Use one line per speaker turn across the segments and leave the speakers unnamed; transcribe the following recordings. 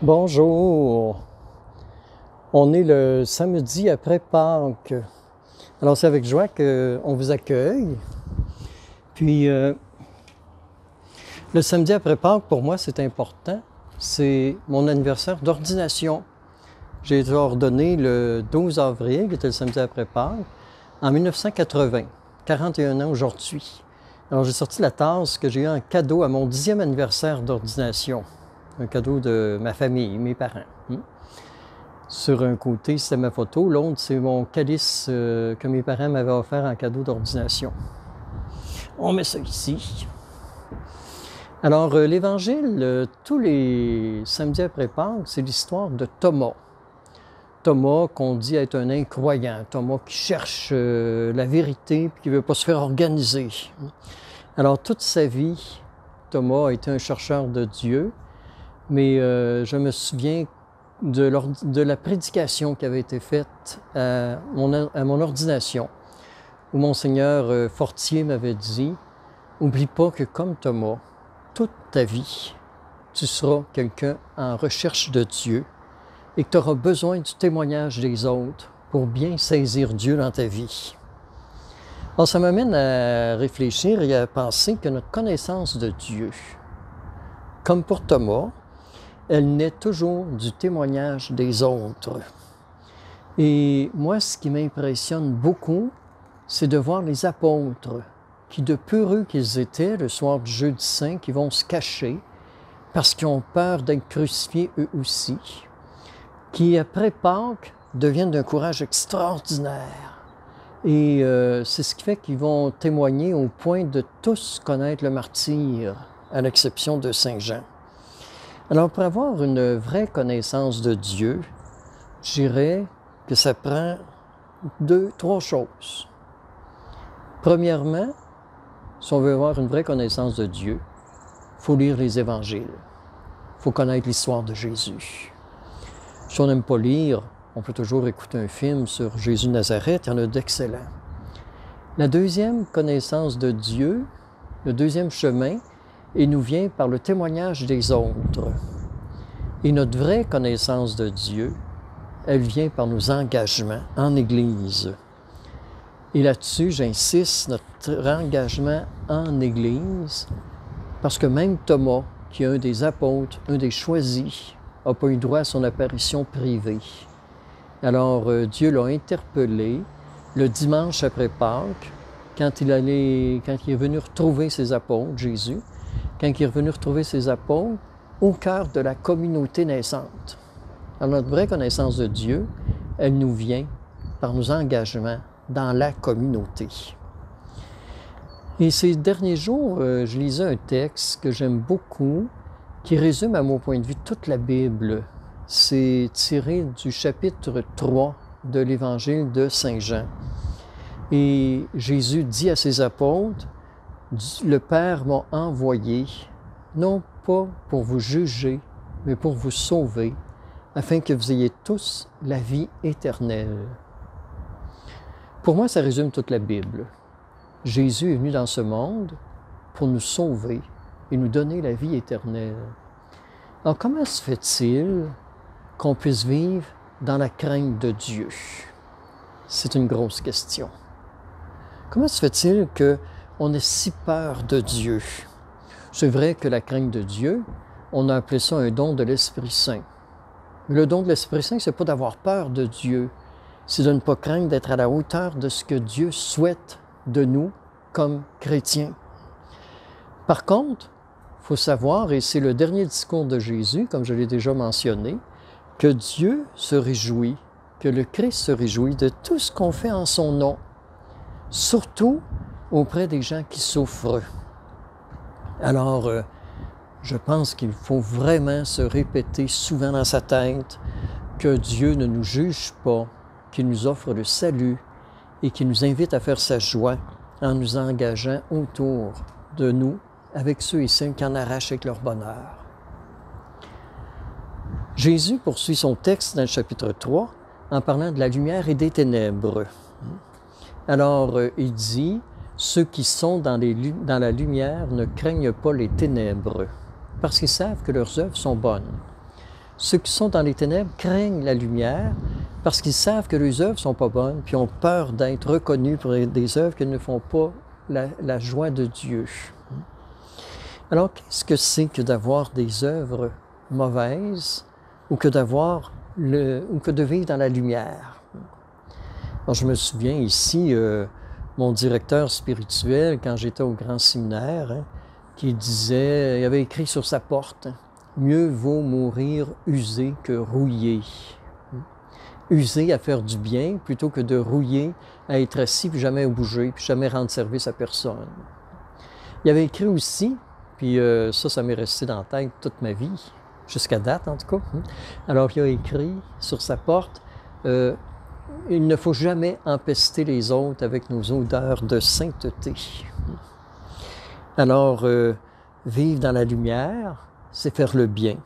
Bonjour, on est le samedi après Pâques. Alors c'est avec joie qu'on vous accueille. Puis le samedi après Pâques, pour moi, c'est important. C'est mon anniversaire d'ordination. J'ai été ordonné le 12 avril, qui était le samedi après Pâques, en 1980, 41 ans aujourd'hui. Alors j'ai sorti la tasse que j'ai eu en cadeau à mon 10e anniversaire d'ordination. Un cadeau de ma famille, mes parents. Sur un côté, c'est ma photo. L'autre, c'est mon calice que mes parents m'avaient offert en cadeau d'ordination. On met ça ici. Alors, l'Évangile, tous les samedis après Pâques, c'est l'histoire de Thomas. Thomas, qu'on dit être un incroyant. Thomas qui cherche la vérité et qui ne veut pas se faire organiser. Alors, toute sa vie, Thomas a été un chercheur de Dieu. Mais je me souviens de la prédication qui avait été faite à mon ordination, où Monseigneur Fortier m'avait dit « Oublie pas que comme Thomas, toute ta vie, tu seras quelqu'un en recherche de Dieu et que tu auras besoin du témoignage des autres pour bien saisir Dieu dans ta vie. » Alors ça m'amène à réfléchir et à penser que notre connaissance de Dieu, comme pour Thomas, elle naît toujours du témoignage des autres. Et moi, ce qui m'impressionne beaucoup, c'est de voir les apôtres qui, de peureux qu'ils étaient, le soir du Jeudi Saint, qui vont se cacher parce qu'ils ont peur d'être crucifiés eux aussi, qui, après Pâques, deviennent d'un courage extraordinaire. Et c'est ce qui fait qu'ils vont témoigner au point de tous connaître le martyre, à l'exception de Saint Jean. Alors, pour avoir une vraie connaissance de Dieu, je dirais que ça prend trois choses. Premièrement, si on veut avoir une vraie connaissance de Dieu, il faut lire les évangiles. Il faut connaître l'histoire de Jésus. Si on n'aime pas lire, on peut toujours écouter un film sur Jésus de Nazareth, il y en a d'excellents. La deuxième connaissance de Dieu, le deuxième chemin, et nous vient par le témoignage des autres. Et notre vraie connaissance de Dieu, elle vient par nos engagements en Église. Et là-dessus, j'insiste, notre engagement en Église, parce que même Thomas, qui est un des apôtres, un des choisis, n'a pas eu droit à son apparition privée. Alors, Dieu l'a interpellé le dimanche après Pâques, quand il est venu retrouver ses apôtres, Jésus, quand il est revenu retrouver ses apôtres au cœur de la communauté naissante. Alors, notre vraie connaissance de Dieu, elle nous vient par nos engagements dans la communauté. Et ces derniers jours, je lisais un texte que j'aime beaucoup, qui résume à mon point de vue toute la Bible. C'est tiré du chapitre 3 de l'Évangile de Saint Jean. Et Jésus dit à ses apôtres, « Le Père m'a envoyé, non pas pour vous juger, mais pour vous sauver, afin que vous ayez tous la vie éternelle. » Pour moi, ça résume toute la Bible. Jésus est venu dans ce monde pour nous sauver et nous donner la vie éternelle. Alors, comment se fait-il qu'on puisse vivre dans la crainte de Dieu? C'est une grosse question. Comment se fait-il qu'on ait si peur de Dieu? C'est vrai que la crainte de Dieu, on a appelé ça un don de l'Esprit Saint. Mais le don de l'Esprit Saint, c'est pas d'avoir peur de Dieu, c'est de ne pas craindre d'être à la hauteur de ce que Dieu souhaite de nous comme chrétiens. Par contre, il faut savoir, et c'est le dernier discours de Jésus, comme je l'ai déjà mentionné, que Dieu se réjouit, que le Christ se réjouit de tout ce qu'on fait en son nom, surtout auprès des gens qui souffrent. Alors, je pense qu'il faut vraiment se répéter souvent dans sa tête que Dieu ne nous juge pas, qu'il nous offre le salut et qu'il nous invite à faire sa joie en nous engageant autour de nous avec ceux et celles qui en arrachent avec leur bonheur. Jésus poursuit son texte dans le chapitre 3 en parlant de la lumière et des ténèbres. Alors, il dit « Ceux qui sont dans la lumière ne craignent pas les ténèbres, parce qu'ils savent que leurs œuvres sont bonnes. Ceux qui sont dans les ténèbres craignent la lumière parce qu'ils savent que leurs œuvres ne sont pas bonnes, puis ont peur d'être reconnus pour des œuvres qui ne font pas la joie de Dieu. Alors, qu'est-ce que c'est que d'avoir des œuvres mauvaises ou que de vivre dans la lumière? Alors, je me souviens ici, mon directeur spirituel, quand j'étais au grand séminaire, qui disait, il avait écrit sur sa porte, « Mieux vaut mourir usé que rouillé. » Usé à faire du bien plutôt que de rouiller à être assis puis jamais bouger puis jamais rendre service à personne. Il avait écrit aussi, puis ça m'est resté dans la tête toute ma vie, jusqu'à date en tout cas. Alors il a écrit sur sa porte, il ne faut jamais empester les autres avec nos odeurs de sainteté. Alors, vivre dans la lumière, c'est faire le bien,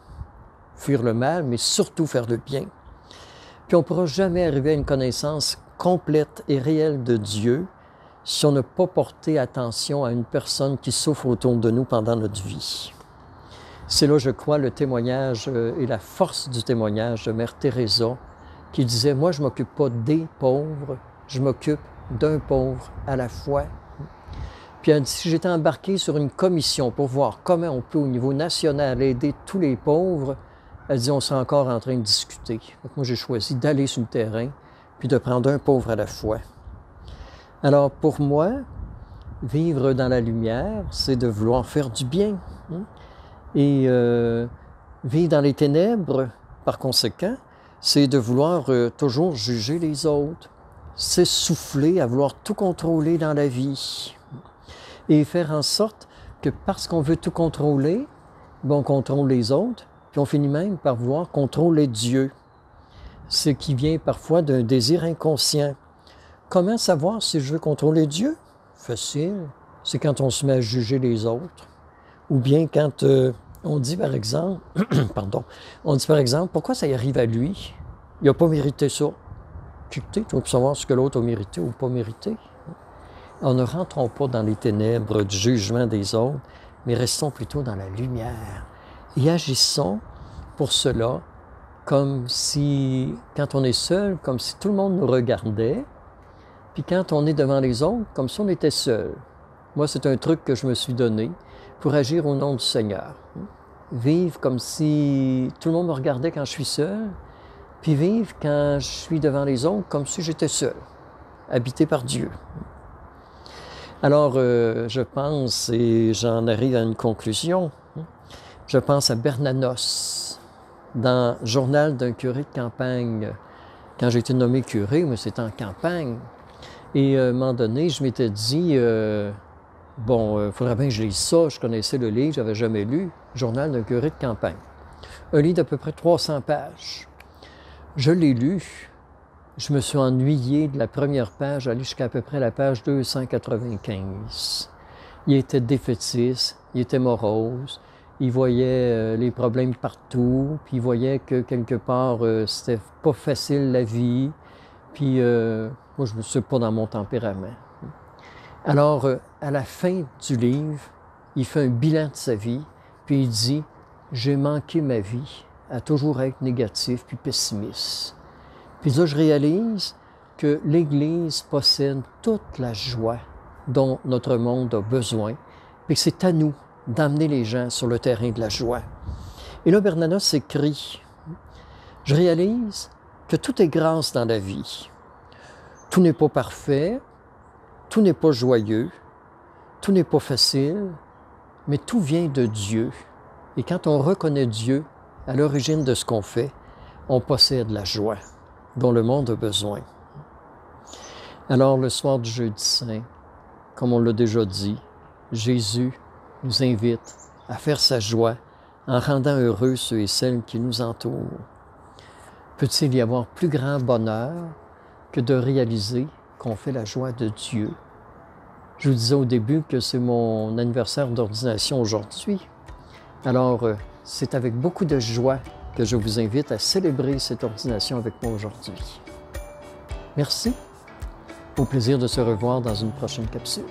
fuir le mal, mais surtout faire le bien. Puis on ne pourra jamais arriver à une connaissance complète et réelle de Dieu si on n'a pas porté attention à une personne qui souffre autour de nous pendant notre vie. C'est là, je crois, le témoignage et la force du témoignage de Mère Teresa qui disait « Moi, je ne m'occupe pas des pauvres, je m'occupe d'un pauvre à la fois. » Puis elle dit « Si j'étais embarqué sur une commission pour voir comment on peut au niveau national aider tous les pauvres, elle dit, on serait encore en train de discuter. » Donc moi, j'ai choisi d'aller sur le terrain puis de prendre un pauvre à la fois. Alors, pour moi, vivre dans la lumière, c'est de vouloir faire du bien. Et vivre dans les ténèbres, par conséquent, c'est de vouloir toujours juger les autres, s'essouffler à vouloir tout contrôler dans la vie. Et faire en sorte que parce qu'on veut tout contrôler, on contrôle les autres, puis on finit même par vouloir contrôler Dieu, ce qui vient parfois d'un désir inconscient. Comment savoir si je veux contrôler Dieu? Facile, c'est quand on se met à juger les autres. Ou bien quand on dit par exemple, pourquoi ça y arrive à lui? Il n'a pas mérité ça. Tu veux savoir ce que l'autre a mérité ou pas mérité. Alors, ne rentrons pas dans les ténèbres du jugement des autres, mais restons plutôt dans la lumière. Et agissons pour cela comme si, quand on est seul, comme si tout le monde nous regardait, puis quand on est devant les autres, comme si on était seul. Moi, c'est un truc que je me suis donné pour agir au nom du Seigneur. Vivre comme si tout le monde me regardait quand je suis seul, puis vivre quand je suis devant les autres comme si j'étais seul, habité par Dieu. Alors, je pense, et j'en arrive à une conclusion, je pense à Bernanos, dans « Journal d'un curé de campagne ». Quand j'ai été nommé curé, mais c'était en campagne. Et à un moment donné, je m'étais dit, il faudrait bien que je lise ça. Je connaissais le livre, je n'avais jamais lu, « Journal d'un curé de campagne ». Un livre d'à peu près 300 pages. Je l'ai lu. Je me suis ennuyé de la première page, aller jusqu'à peu près la page 295. Il était défaitiste, il était morose, il voyait les problèmes partout, puis il voyait que quelque part, c'était pas facile la vie, puis moi, je ne suis pas dans mon tempérament. Alors, à la fin du livre, il fait un bilan de sa vie, puis il dit « J'ai manqué ma vie à toujours être négatif puis pessimiste. » Puis là, je réalise que l'Église possède toute la joie dont notre monde a besoin, puis que c'est à nous d'amener les gens sur le terrain de la joie. Et là, Bernanos écrit, « Je réalise que tout est grâce dans la vie. Tout n'est pas parfait, tout n'est pas joyeux, tout n'est pas facile, mais tout vient de Dieu. Et quand on reconnaît Dieu à l'origine de ce qu'on fait, on possède la joie dont le monde a besoin. » Alors, le soir du Jeudi Saint, comme on l'a déjà dit, Jésus nous invite à faire sa joie en rendant heureux ceux et celles qui nous entourent. Peut-il y avoir plus grand bonheur que de réaliser qu'on fait la joie de Dieu? Je vous disais au début que c'est mon anniversaire d'ordination aujourd'hui. Alors, c'est avec beaucoup de joie que je vous invite à célébrer cette ordination avec moi aujourd'hui. Merci. Au plaisir de se revoir dans une prochaine capsule.